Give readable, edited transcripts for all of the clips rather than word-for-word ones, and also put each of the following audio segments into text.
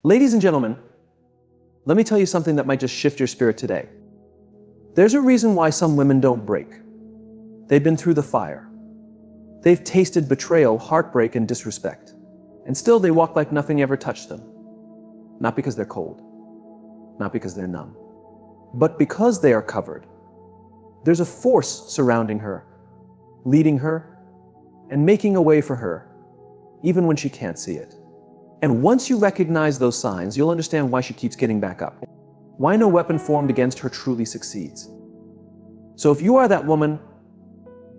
Ladies and gentlemen, let me tell you something that might just shift your spirit today. There's a reason why some women don't break. They've been through the fire. They've tasted betrayal, heartbreak, and disrespect. And still they walk like nothing ever touched them. Not because they're cold, not because they're numb, but because they are covered. There's a force surrounding her, leading her, and making a way for her, even when she can't see it. And once you recognize those signs, you'll understand why she keeps getting back up. Why no weapon formed against her truly succeeds. So if you are that woman,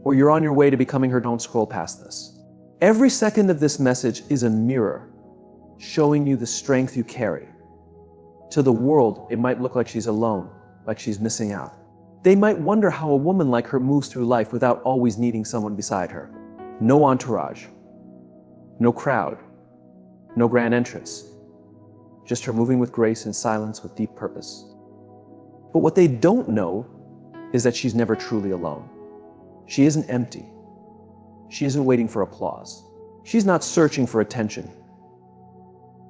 or you're on your way to becoming her, don't scroll past this. Every second of this message is a mirror showing you the strength you carry. To the world, it might look like she's alone, like she's missing out. They might wonder how a woman like her moves through life without always needing someone beside her. No entourage, no crowd, no grand entrance, just her moving with grace and silence with deep purpose. But what they don't know is that she's never truly alone. She isn't empty. She isn't waiting for applause. She's not searching for attention.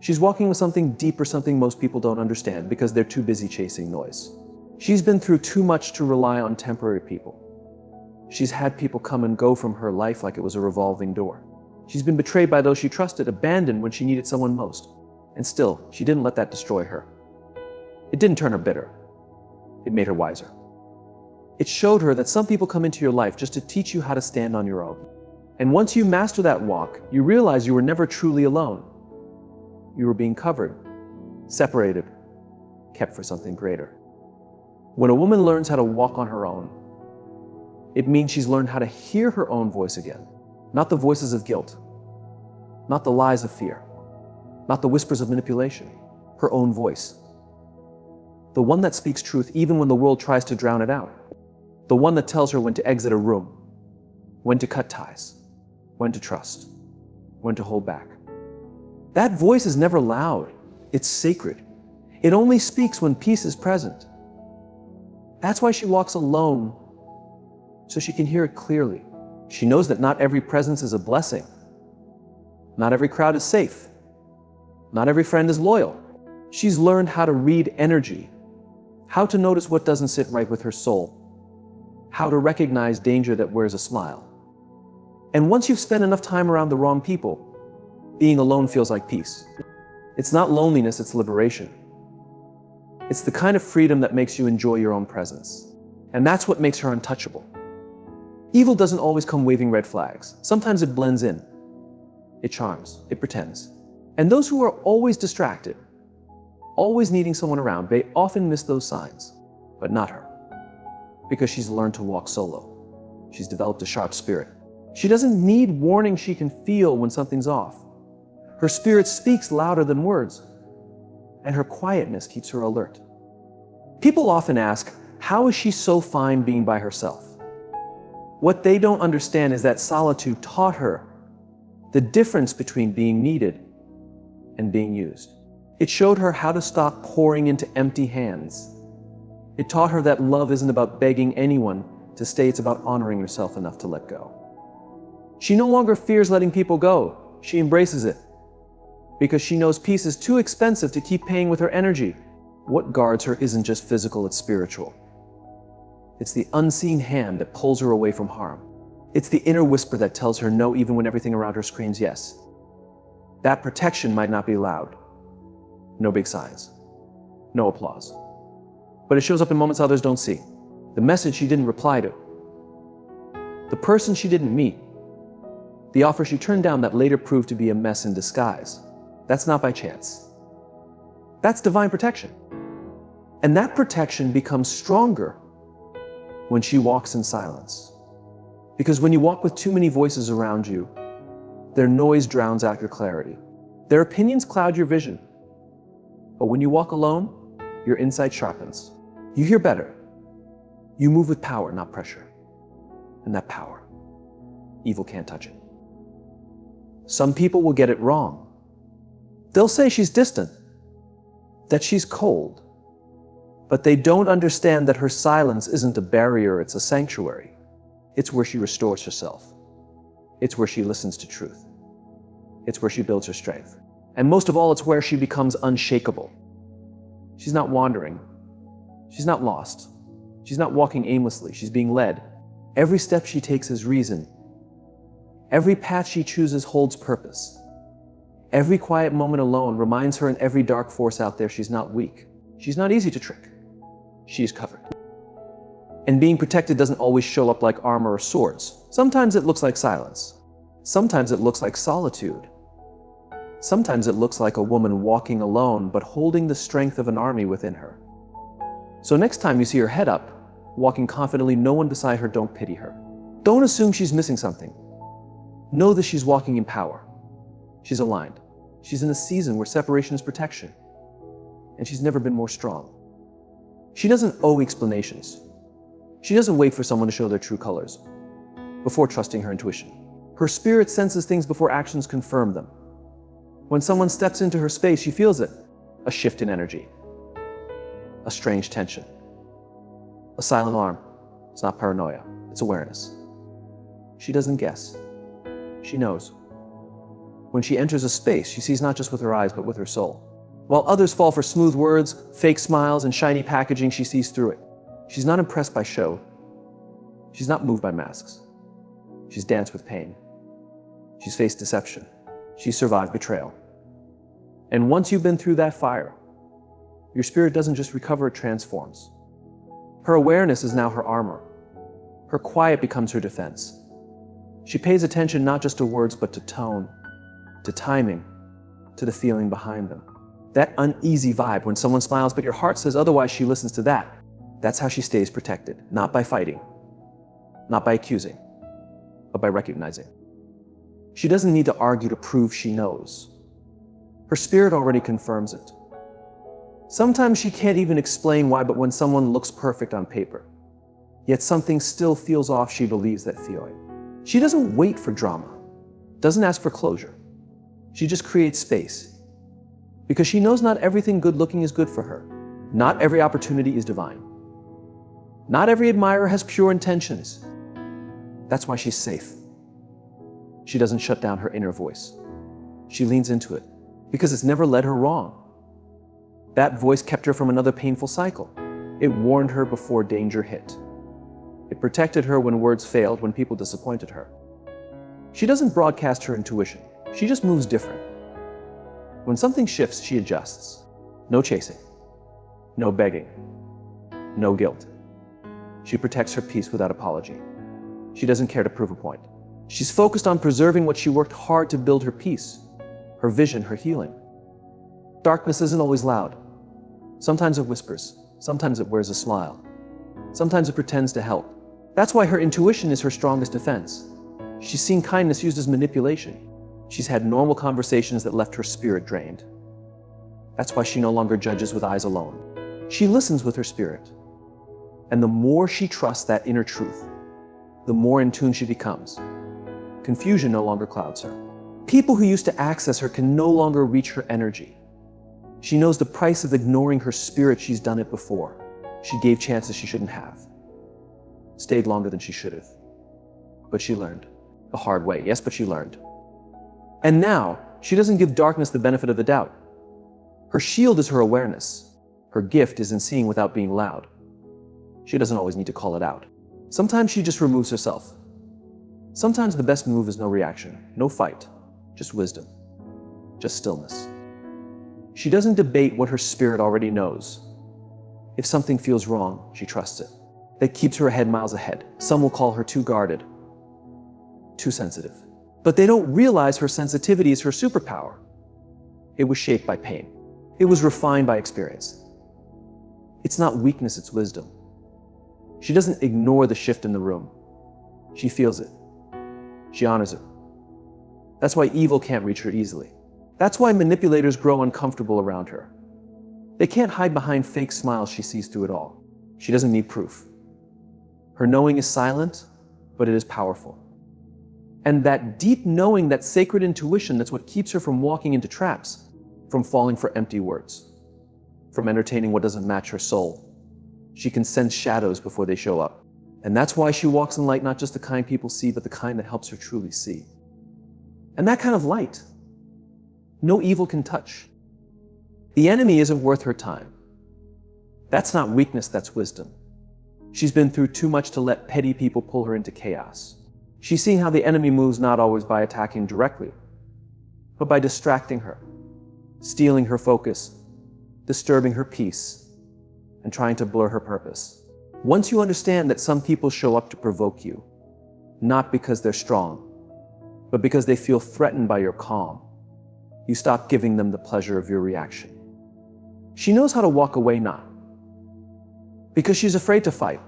She's walking with something deeper, something most people don't understand because they're too busy chasing noise. She's been through too much to rely on temporary people. She's had people come and go from her life like it was a revolving door. She's been betrayed by those she trusted, abandoned when she needed someone most. And still, she didn't let that destroy her. It didn't turn her bitter. It made her wiser. It showed her that some people come into your life just to teach you how to stand on your own. And once you master that walk, you realize you were never truly alone. You were being covered, separated, kept for something greater. When a woman learns how to walk on her own, it means she's learned how to hear her own voice again. Not the voices of guilt, not the lies of fear, not the whispers of manipulation, her own voice. The one that speaks truth even when the world tries to drown it out. The one that tells her when to exit a room, when to cut ties, when to trust, when to hold back. That voice is never loud, it's sacred. It only speaks when peace is present. That's why she walks alone, so she can hear it clearly. She knows that not every presence is a blessing. Not every crowd is safe. Not every friend is loyal. She's learned how to read energy, how to notice what doesn't sit right with her soul, how to recognize danger that wears a smile. And once you've spent enough time around the wrong people, being alone feels like peace. It's not loneliness, it's liberation. It's the kind of freedom that makes you enjoy your own presence. And that's what makes her untouchable. Evil doesn't always come waving red flags. Sometimes it blends in. It charms. It pretends. And those who are always distracted, always needing someone around, they often miss those signs. But not her. Because she's learned to walk solo. She's developed a sharp spirit. She doesn't need warning. She can feel when something's off. Her spirit speaks louder than words. And her quietness keeps her alert. People often ask, how is she so fine being by herself? What they don't understand is that solitude taught her the difference between being needed and being used. It showed her how to stop pouring into empty hands. It taught her that love isn't about begging anyone to stay, it's about honoring yourself enough to let go. She no longer fears letting people go. She embraces it because she knows peace is too expensive to keep paying with her energy. What guards her isn't just physical, it's spiritual. It's the unseen hand that pulls her away from harm. It's the inner whisper that tells her no even when everything around her screams yes. That protection might not be loud. No big signs. No applause. But it shows up in moments others don't see. The message she didn't reply to. The person she didn't meet. The offer she turned down that later proved to be a mess in disguise. That's not by chance. That's divine protection. And that protection becomes stronger when she walks in silence. Because when you walk with too many voices around you, their noise drowns out your clarity. Their opinions cloud your vision. But when you walk alone, your insight sharpens. You hear better. You move with power, not pressure. And that power, evil can't touch it. Some people will get it wrong. They'll say she's distant, that she's cold. But they don't understand that her silence isn't a barrier, it's a sanctuary. It's where she restores herself. It's where she listens to truth. It's where she builds her strength. And most of all, it's where she becomes unshakable. She's not wandering. She's not lost. She's not walking aimlessly. She's being led. Every step she takes is reason. Every path she chooses holds purpose. Every quiet moment alone reminds her in every dark force out there she's not weak. She's not easy to trick. She's covered. And being protected doesn't always show up like armor or swords. Sometimes it looks like silence. Sometimes it looks like solitude. Sometimes it looks like a woman walking alone but holding the strength of an army within her. So next time you see her head up, walking confidently, no one beside her, don't pity her. Don't assume she's missing something. Know that she's walking in power. She's aligned. She's in a season where separation is protection. And she's never been more strong. She doesn't owe explanations. She doesn't wait for someone to show their true colors before trusting her intuition. Her spirit senses things before actions confirm them. When someone steps into her space, she feels it. A shift in energy. A strange tension. A silent alarm. It's not paranoia. It's awareness. She doesn't guess. She knows. When she enters a space, she sees not just with her eyes, but with her soul. While others fall for smooth words, fake smiles, and shiny packaging, she sees through it. She's not impressed by show. She's not moved by masks. She's danced with pain. She's faced deception. She's survived betrayal. And once you've been through that fire, your spirit doesn't just recover, it transforms. Her awareness is now her armor. Her quiet becomes her defense. She pays attention not just to words, but to tone, to timing, to the feeling behind them. That uneasy vibe when someone smiles, but your heart says otherwise, she listens to that. That's how she stays protected, not by fighting, not by accusing, but by recognizing. She doesn't need to argue to prove she knows. Her spirit already confirms it. Sometimes she can't even explain why, but when someone looks perfect on paper, yet something still feels off, she believes that feeling. She doesn't wait for drama, doesn't ask for closure. She just creates space. Because she knows not everything good looking is good for her. Not every opportunity is divine. Not every admirer has pure intentions. That's why she's safe. She doesn't shut down her inner voice. She leans into it because it's never led her wrong. That voice kept her from another painful cycle. It warned her before danger hit. It protected her when words failed, when people disappointed her. She doesn't broadcast her intuition. She just moves different. When something shifts, she adjusts. No chasing. No begging. No guilt. She protects her peace without apology. She doesn't care to prove a point. She's focused on preserving what she worked hard to build: her peace, her vision, her healing. Darkness isn't always loud. Sometimes it whispers. Sometimes it wears a smile. Sometimes it pretends to help. That's why her intuition is her strongest defense. She's seen kindness used as manipulation. She's had normal conversations that left her spirit drained. That's why she no longer judges with eyes alone. She listens with her spirit. And the more she trusts that inner truth, the more in tune she becomes. Confusion no longer clouds her. People who used to access her can no longer reach her energy. She knows the price of ignoring her spirit. She's done it before. She gave chances she shouldn't have. Stayed longer than she should have. But she learned. The hard way, yes, but she learned. And now, she doesn't give darkness the benefit of the doubt. Her shield is her awareness. Her gift is in seeing without being loud. She doesn't always need to call it out. Sometimes she just removes herself. Sometimes the best move is no reaction, no fight, just wisdom, just stillness. She doesn't debate what her spirit already knows. If something feels wrong, she trusts it. That keeps her a head miles ahead. Some will call her too guarded, too sensitive. But they don't realize her sensitivity is her superpower. It was shaped by pain. It was refined by experience. It's not weakness, it's wisdom. She doesn't ignore the shift in the room. She feels it. She honors it. That's why evil can't reach her easily. That's why manipulators grow uncomfortable around her. They can't hide behind fake smiles. She sees through it all. She doesn't need proof. Her knowing is silent, but it is powerful. And that deep knowing, that sacred intuition, that's what keeps her from walking into traps, from falling for empty words, from entertaining what doesn't match her soul. She can sense shadows before they show up. And that's why she walks in light, not just the kind people see, but the kind that helps her truly see. And that kind of light, no evil can touch. The enemy isn't worth her time. That's not weakness, that's wisdom. She's been through too much to let petty people pull her into chaos. She's seen how the enemy moves not always by attacking directly, but by distracting her, stealing her focus, disturbing her peace, and trying to blur her purpose. Once you understand that some people show up to provoke you, not because they're strong, but because they feel threatened by your calm, you stop giving them the pleasure of your reaction. She knows how to walk away, not because she's afraid to fight,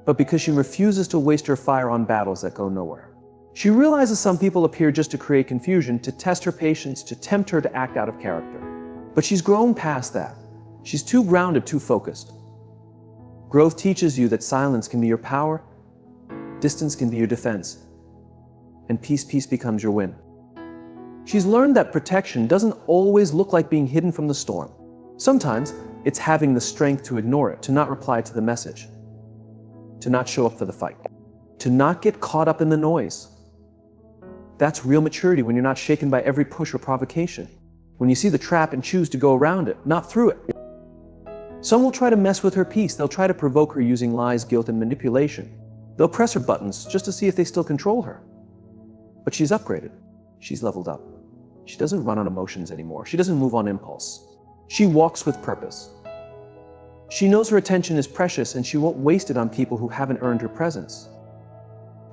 but because she refuses to waste her fire on battles that go nowhere. She realizes some people appear just to create confusion, to test her patience, to tempt her to act out of character. But she's grown past that. She's too grounded, too focused. Growth teaches you that silence can be your power, distance can be your defense, and peace becomes your win. She's learned that protection doesn't always look like being hidden from the storm. Sometimes it's having the strength to ignore it, to not reply to the message, to not show up for the fight, to not get caught up in the noise. That's real maturity, when you're not shaken by every push or provocation, when you see the trap and choose to go around it, not through it. Some will try to mess with her peace. They'll try to provoke her using lies, guilt, and manipulation. They'll press her buttons just to see if they still control her. But she's upgraded. She's leveled up. She doesn't run on emotions anymore. She doesn't move on impulse. She walks with purpose. She knows her attention is precious, and she won't waste it on people who haven't earned her presence.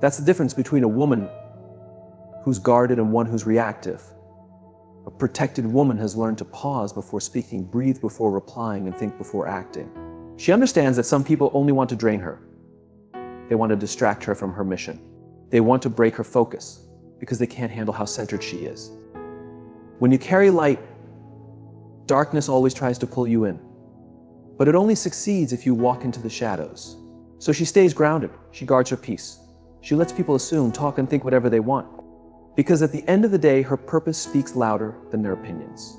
That's the difference between a woman who's guarded and one who's reactive. A protected woman has learned to pause before speaking, breathe before replying, and think before acting. She understands that some people only want to drain her. They want to distract her from her mission. They want to break her focus because they can't handle how centered she is. When you carry light, darkness always tries to pull you in. But it only succeeds if you walk into the shadows. So she stays grounded. She guards her peace. She lets people assume, talk, and think whatever they want. Because at the end of the day, her purpose speaks louder than their opinions.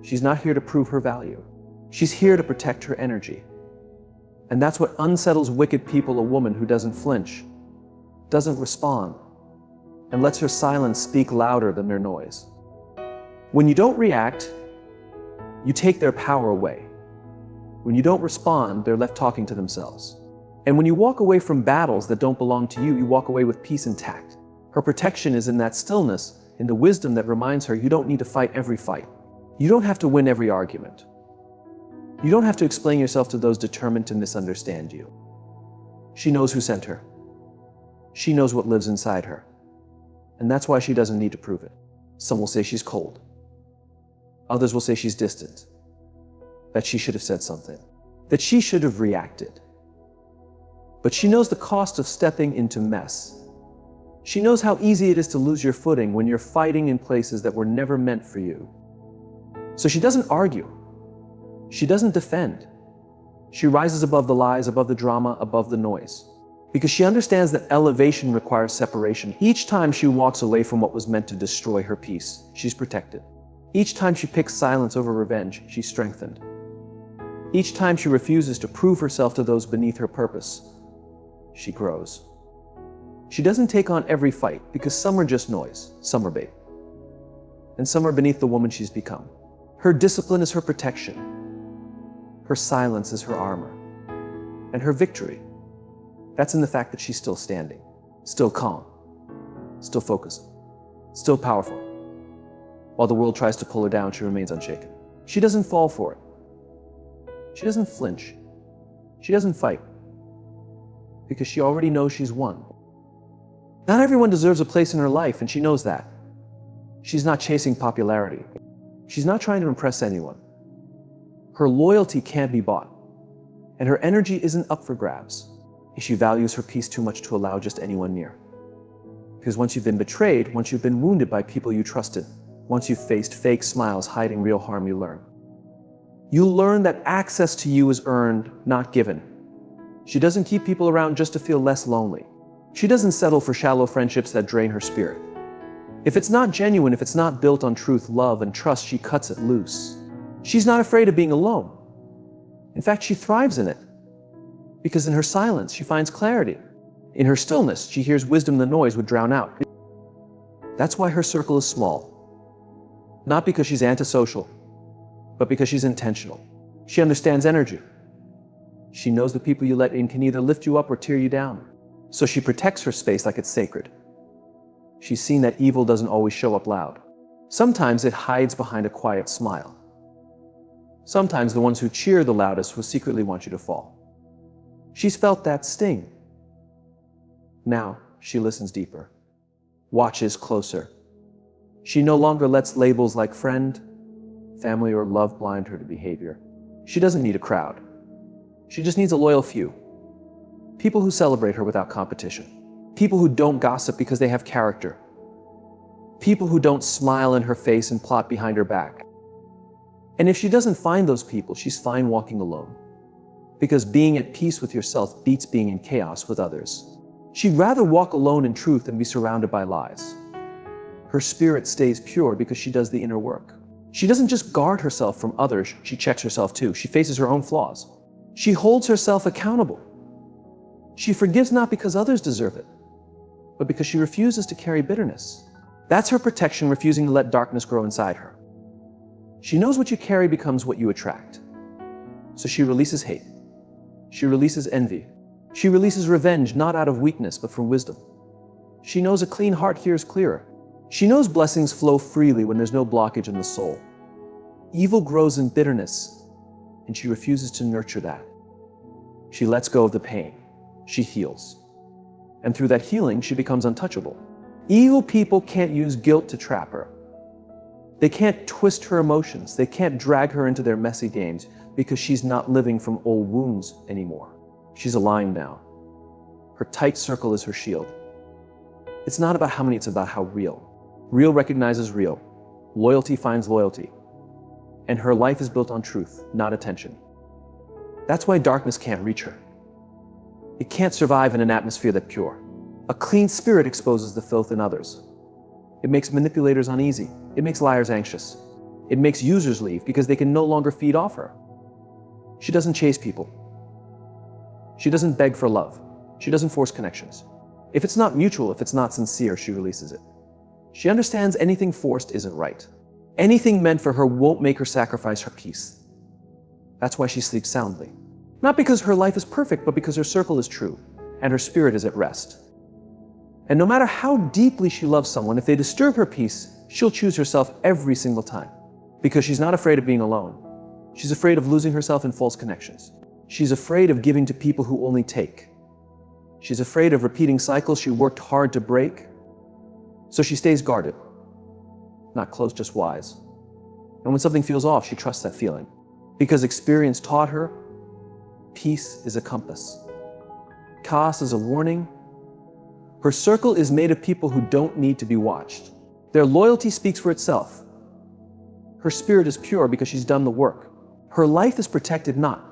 She's not here to prove her value. She's here to protect her energy. And that's what unsettles wicked people: a woman who doesn't flinch, doesn't respond, and lets her silence speak louder than their noise. When you don't react, you take their power away. When you don't respond, they're left talking to themselves. And when you walk away from battles that don't belong to you, you walk away with peace intact. Her protection is in that stillness, in the wisdom that reminds her you don't need to fight every fight. You don't have to win every argument. You don't have to explain yourself to those determined to misunderstand you. She knows who sent her. She knows what lives inside her. And that's why she doesn't need to prove it. Some will say she's cold. Others will say she's distant. That she should have said something. That she should have reacted. But she knows the cost of stepping into mess. She knows how easy it is to lose your footing when you're fighting in places that were never meant for you. So she doesn't argue. She doesn't defend. She rises above the lies, above the drama, above the noise. Because she understands that elevation requires separation. Each time she walks away from what was meant to destroy her peace, she's protected. Each time she picks silence over revenge, she's strengthened. Each time she refuses to prove herself to those beneath her purpose, she grows. She doesn't take on every fight, because some are just noise, some are bait. And some are beneath the woman she's become. Her discipline is her protection. Her silence is her armor. And her victory, that's in the fact that she's still standing, still calm, still focused, still powerful. While the world tries to pull her down, she remains unshaken. She doesn't fall for it. She doesn't flinch. She doesn't fight. Because she already knows she's won. Not everyone deserves a place in her life, and she knows that. She's not chasing popularity. She's not trying to impress anyone. Her loyalty can't be bought, and her energy isn't up for grabs. She values her peace too much to allow just anyone near. Because once you've been betrayed, once you've been wounded by people you trusted, once you've faced fake smiles hiding real harm, you learn. You learn that access to you is earned, not given. She doesn't keep people around just to feel less lonely. She doesn't settle for shallow friendships that drain her spirit. If it's not genuine, if it's not built on truth, love, and trust, she cuts it loose. She's not afraid of being alone. In fact, she thrives in it. Because in her silence, she finds clarity. In her stillness, she hears wisdom the noise would drown out. That's why her circle is small. Not because she's antisocial, but because she's intentional. She understands energy. She knows the people you let in can either lift you up or tear you down. So she protects her space like it's sacred. She's seen that evil doesn't always show up loud. Sometimes it hides behind a quiet smile. Sometimes the ones who cheer the loudest will secretly want you to fall. She's felt that sting. Now she listens deeper, watches closer. She no longer lets labels like friend, family, or love blind her to behavior. She doesn't need a crowd. She just needs a loyal few. People who celebrate her without competition. People who don't gossip because they have character. People who don't smile in her face and plot behind her back. And if she doesn't find those people, she's fine walking alone. Because being at peace with yourself beats being in chaos with others. She'd rather walk alone in truth than be surrounded by lies. Her spirit stays pure because she does the inner work. She doesn't just guard herself from others, she checks herself too. She faces her own flaws. She holds herself accountable. She forgives not because others deserve it, but because she refuses to carry bitterness. That's her protection, refusing to let darkness grow inside her. She knows what you carry becomes what you attract. So she releases hate. She releases envy. She releases revenge, not out of weakness, but from wisdom. She knows a clean heart hears clearer. She knows blessings flow freely when there's no blockage in the soul. Evil grows in bitterness, and she refuses to nurture that. She lets go of the pain. She heals. And through that healing, she becomes untouchable. Evil people can't use guilt to trap her. They can't twist her emotions. They can't drag her into their messy games because she's not living from old wounds anymore. She's aligned now. Her tight circle is her shield. It's not about how many, it's about how real. Real recognizes real. Loyalty finds loyalty. And her life is built on truth, not attention. That's why darkness can't reach her. It can't survive in an atmosphere that's pure. A clean spirit exposes the filth in others. It makes manipulators uneasy. It makes liars anxious. It makes users leave because they can no longer feed off her. She doesn't chase people. She doesn't beg for love. She doesn't force connections. If it's not mutual, if it's not sincere, she releases it. She understands anything forced isn't right. Anything meant for her won't make her sacrifice her peace. That's why she sleeps soundly. Not because her life is perfect, but because her circle is true and her spirit is at rest. And no matter how deeply she loves someone, if they disturb her peace, she'll choose herself every single time. Because she's not afraid of being alone. She's afraid of losing herself in false connections. She's afraid of giving to people who only take. She's afraid of repeating cycles she worked hard to break. So she stays guarded. Not close, just wise. And when something feels off, she trusts that feeling. Because experience taught her, peace is a compass. Chaos is a warning. Her circle is made of people who don't need to be watched. Their loyalty speaks for itself. Her spirit is pure because she's done the work. Her life is protected not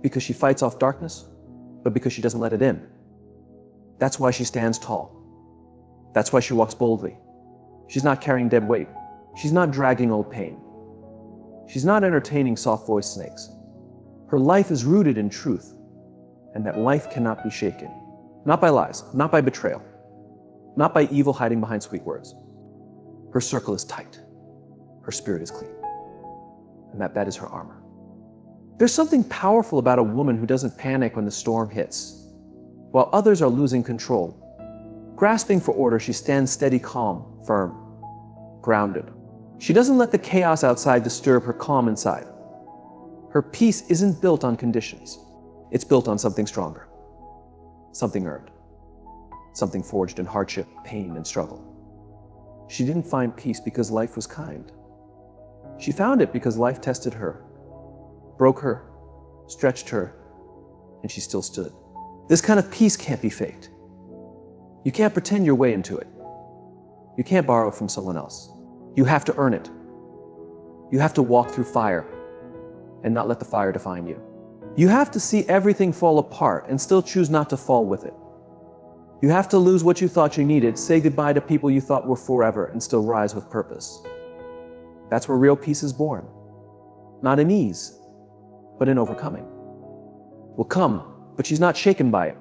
because she fights off darkness, but because she doesn't let it in. That's why she stands tall. That's why she walks boldly. She's not carrying dead weight. She's not dragging old pain. She's not entertaining soft-voiced snakes. Her life is rooted in truth, and that life cannot be shaken. Not by lies, not by betrayal, not by evil hiding behind sweet words. Her circle is tight. Her spirit is clean. And that is her armor. There's something powerful about a woman who doesn't panic when the storm hits, while others are losing control. Grasping for order, she stands steady, calm, firm, grounded. She doesn't let the chaos outside disturb her calm inside. Her peace isn't built on conditions. It's built on something stronger. Something earned. Something forged in hardship, pain, and struggle. She didn't find peace because life was kind. She found it because life tested her, broke her, stretched her, and she still stood. This kind of peace can't be faked. You can't pretend your way into it. You can't borrow from someone else. You have to earn it. You have to walk through fire and not let the fire define you. You have to see everything fall apart and still choose not to fall with it. You have to lose what you thought you needed, say goodbye to people you thought were forever, and still rise with purpose. That's where real peace is born. Not in ease, but in overcoming. Will come, but she's not shaken by it,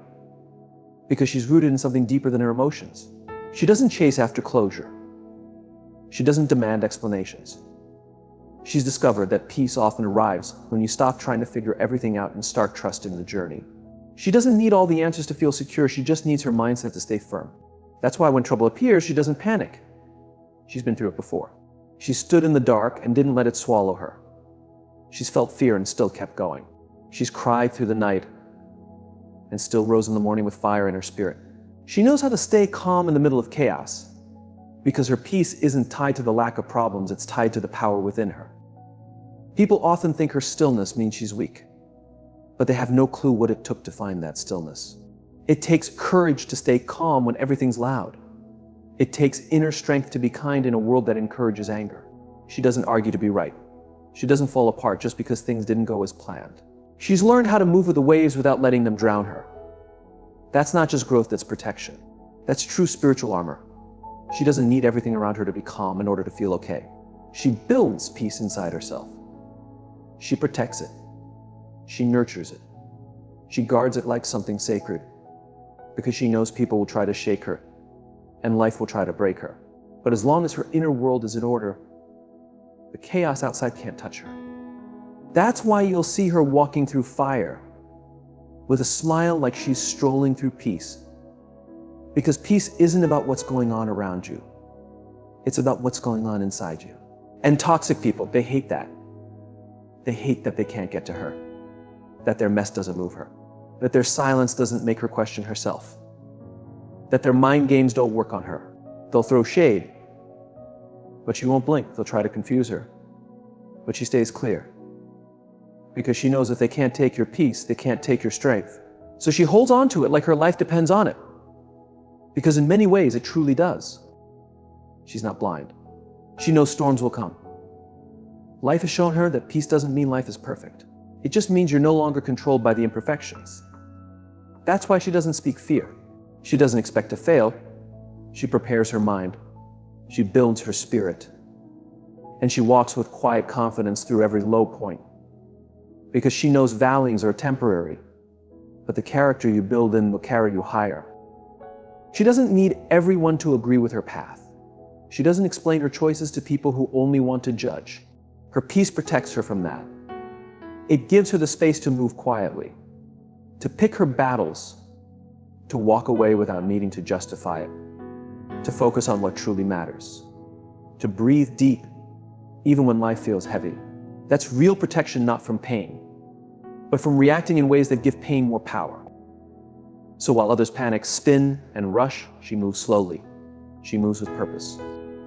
because she's rooted in something deeper than her emotions. She doesn't chase after closure. She doesn't demand explanations. She's discovered that peace often arrives when you stop trying to figure everything out and start trusting the journey. She doesn't need all the answers to feel secure, she just needs her mindset to stay firm. That's why when trouble appears, she doesn't panic. She's been through it before. She stood in the dark and didn't let it swallow her. She's felt fear and still kept going. She's cried through the night and still rose in the morning with fire in her spirit. She knows how to stay calm in the middle of chaos because her peace isn't tied to the lack of problems, it's tied to the power within her. People often think her stillness means she's weak, but they have no clue what it took to find that stillness. It takes courage to stay calm when everything's loud. It takes inner strength to be kind in a world that encourages anger. She doesn't argue to be right. She doesn't fall apart just because things didn't go as planned. She's learned how to move with the waves without letting them drown her. That's not just growth, that's protection. That's true spiritual armor. She doesn't need everything around her to be calm in order to feel okay. She builds peace inside herself. She protects it. She nurtures it. She guards it like something sacred because she knows people will try to shake her and life will try to break her. But as long as her inner world is in order, the chaos outside can't touch her. That's why you'll see her walking through fire with a smile like she's strolling through peace. Because peace isn't about what's going on around you. It's about what's going on inside you. And toxic people, they hate that. They hate that they can't get to her, that their mess doesn't move her, that their silence doesn't make her question herself, that their mind games don't work on her. They'll throw shade, but she won't blink. They'll try to confuse her, but she stays clear. Because she knows if they can't take your peace, they can't take your strength. So she holds on to it like her life depends on it. Because in many ways, it truly does. She's not blind. She knows storms will come. Life has shown her that peace doesn't mean life is perfect. It just means you're no longer controlled by the imperfections. That's why she doesn't speak fear. She doesn't expect to fail. She prepares her mind. She builds her spirit. And she walks with quiet confidence through every low point. Because she knows valleys are temporary, but the character you build in will carry you higher. She doesn't need everyone to agree with her path. She doesn't explain her choices to people who only want to judge. Her peace protects her from that. It gives her the space to move quietly, to pick her battles, to walk away without needing to justify it, to focus on what truly matters, to breathe deep, even when life feels heavy. That's real protection, not from pain, but from reacting in ways that give pain more power. So while others panic, spin, and rush, she moves slowly. She moves with purpose.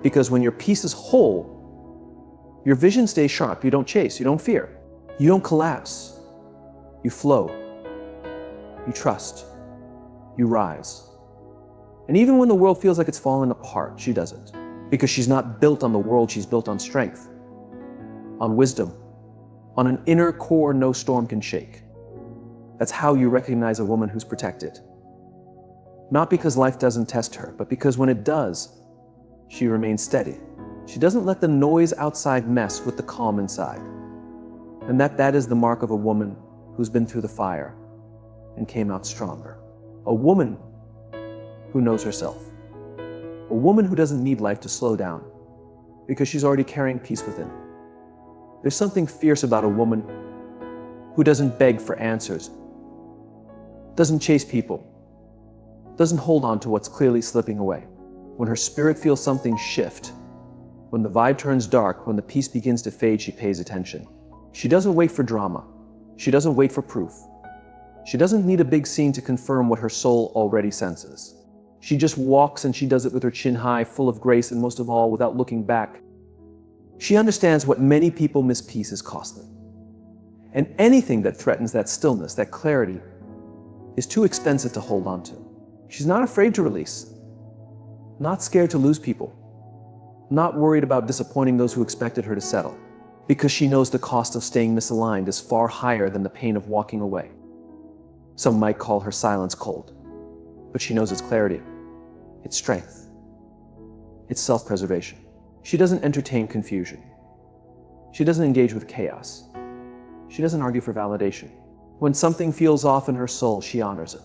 Because when your peace is whole, your vision stays sharp. You don't chase, you don't fear. You don't collapse. You flow. You trust. You rise. And even when the world feels like it's falling apart, she doesn't. Because she's not built on the world, she's built on strength, on wisdom, on an inner core no storm can shake. That's how you recognize a woman who's protected. Not because life doesn't test her, but because when it does, she remains steady. She doesn't let the noise outside mess with the calm inside. And that is the mark of a woman who's been through the fire and came out stronger. A woman who knows herself. A woman who doesn't need life to slow down because she's already carrying peace within. There's something fierce about a woman who doesn't beg for answers, doesn't chase people, doesn't hold on to what's clearly slipping away. When her spirit feels something shift, when the vibe turns dark, when the peace begins to fade, she pays attention. She doesn't wait for drama. She doesn't wait for proof. She doesn't need a big scene to confirm what her soul already senses. She just walks, and she does it with her chin high, full of grace, and most of all, without looking back. She understands what many people miss: peace is costly. And anything that threatens that stillness, that clarity, is too expensive to hold on to. She's not afraid to release, not scared to lose people, not worried about disappointing those who expected her to settle, because she knows the cost of staying misaligned is far higher than the pain of walking away. Some might call her silence cold, but she knows it's clarity, it's strength, it's self-preservation. She doesn't entertain confusion. She doesn't engage with chaos. She doesn't argue for validation. When something feels off in her soul, she honors it.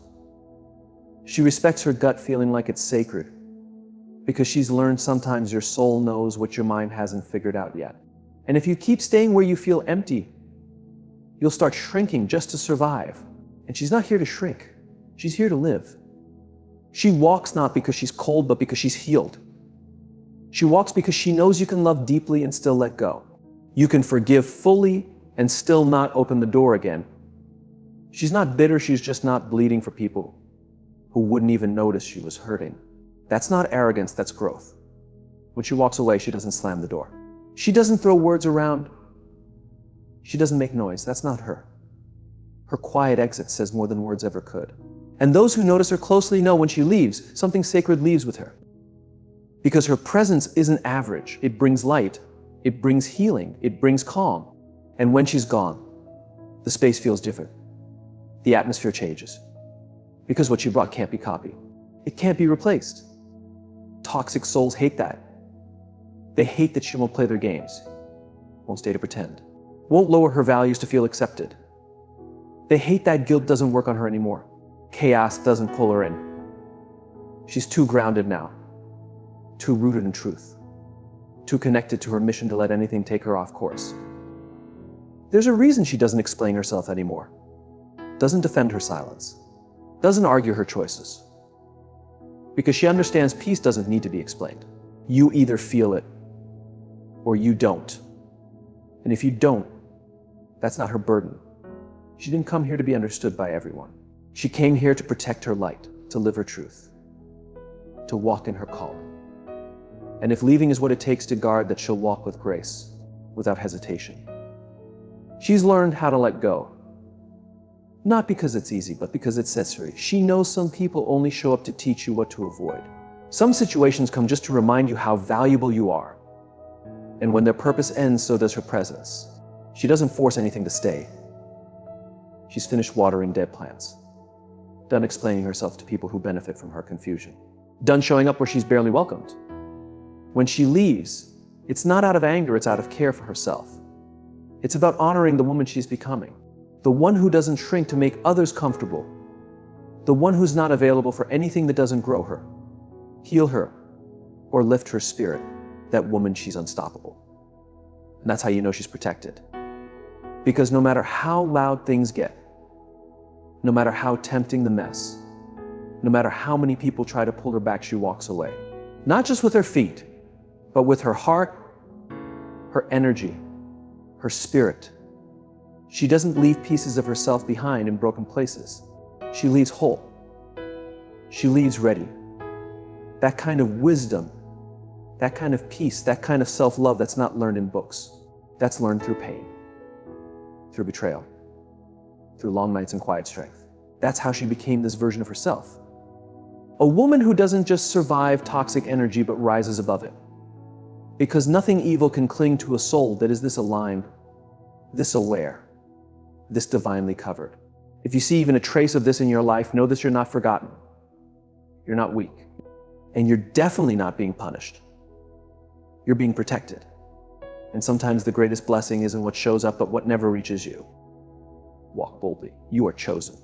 She respects her gut feeling like it's sacred, because she's learned sometimes your soul knows what your mind hasn't figured out yet. And if you keep staying where you feel empty, you'll start shrinking just to survive. And she's not here to shrink. She's here to live. She walks not because she's cold, but because she's healed. She walks because she knows you can love deeply and still let go. You can forgive fully and still not open the door again. She's not bitter, she's just not bleeding for people who wouldn't even notice she was hurting. That's not arrogance, that's growth. When she walks away, she doesn't slam the door. She doesn't throw words around. She doesn't make noise. That's not her. Her quiet exit says more than words ever could. And those who notice her closely know when she leaves, something sacred leaves with her. Because her presence isn't average. It brings light. It brings healing. It brings calm. And when she's gone, the space feels different. The atmosphere changes. Because what she brought can't be copied. It can't be replaced. Toxic souls hate that. They hate that she won't play their games, won't stay to pretend, won't lower her values to feel accepted. They hate that guilt doesn't work on her anymore. Chaos doesn't pull her in. She's too grounded now, too rooted in truth, too connected to her mission to let anything take her off course. There's a reason she doesn't explain herself anymore, doesn't defend her silence, doesn't argue her choices. Because she understands peace doesn't need to be explained. You either feel it or you don't. And if you don't, that's not her burden. She didn't come here to be understood by everyone. She came here to protect her light, to live her truth, to walk in her calling. And if leaving is what it takes to guard that, she'll walk with grace, without hesitation. She's learned how to let go. Not because it's easy, but because it's necessary. She knows some people only show up to teach you what to avoid. Some situations come just to remind you how valuable you are. And when their purpose ends, so does her presence. She doesn't force anything to stay. She's finished watering dead plants. Done explaining herself to people who benefit from her confusion. Done showing up where she's barely welcomed. When she leaves, it's not out of anger, it's out of care for herself. It's about honoring the woman she's becoming. The one who doesn't shrink to make others comfortable. The one who's not available for anything that doesn't grow her, heal her, or lift her spirit. That woman, she's unstoppable. And that's how you know she's protected. Because no matter how loud things get, no matter how tempting the mess, no matter how many people try to pull her back, she walks away. Not just with her feet, but with her heart, her energy, her spirit. She doesn't leave pieces of herself behind in broken places. She leaves whole. She leaves ready. That kind of wisdom, that kind of peace, that kind of self-love, that's not learned in books. That's learned through pain, through betrayal, through long nights and quiet strength. That's how she became this version of herself. A woman who doesn't just survive toxic energy, but rises above it. Because nothing evil can cling to a soul that is this aligned, this aware, this divinely covered. If you see even a trace of this in your life, know that you're not forgotten. You're not weak. And you're definitely not being punished. You're being protected. And sometimes the greatest blessing isn't what shows up, but what never reaches you. Walk boldly. You are chosen.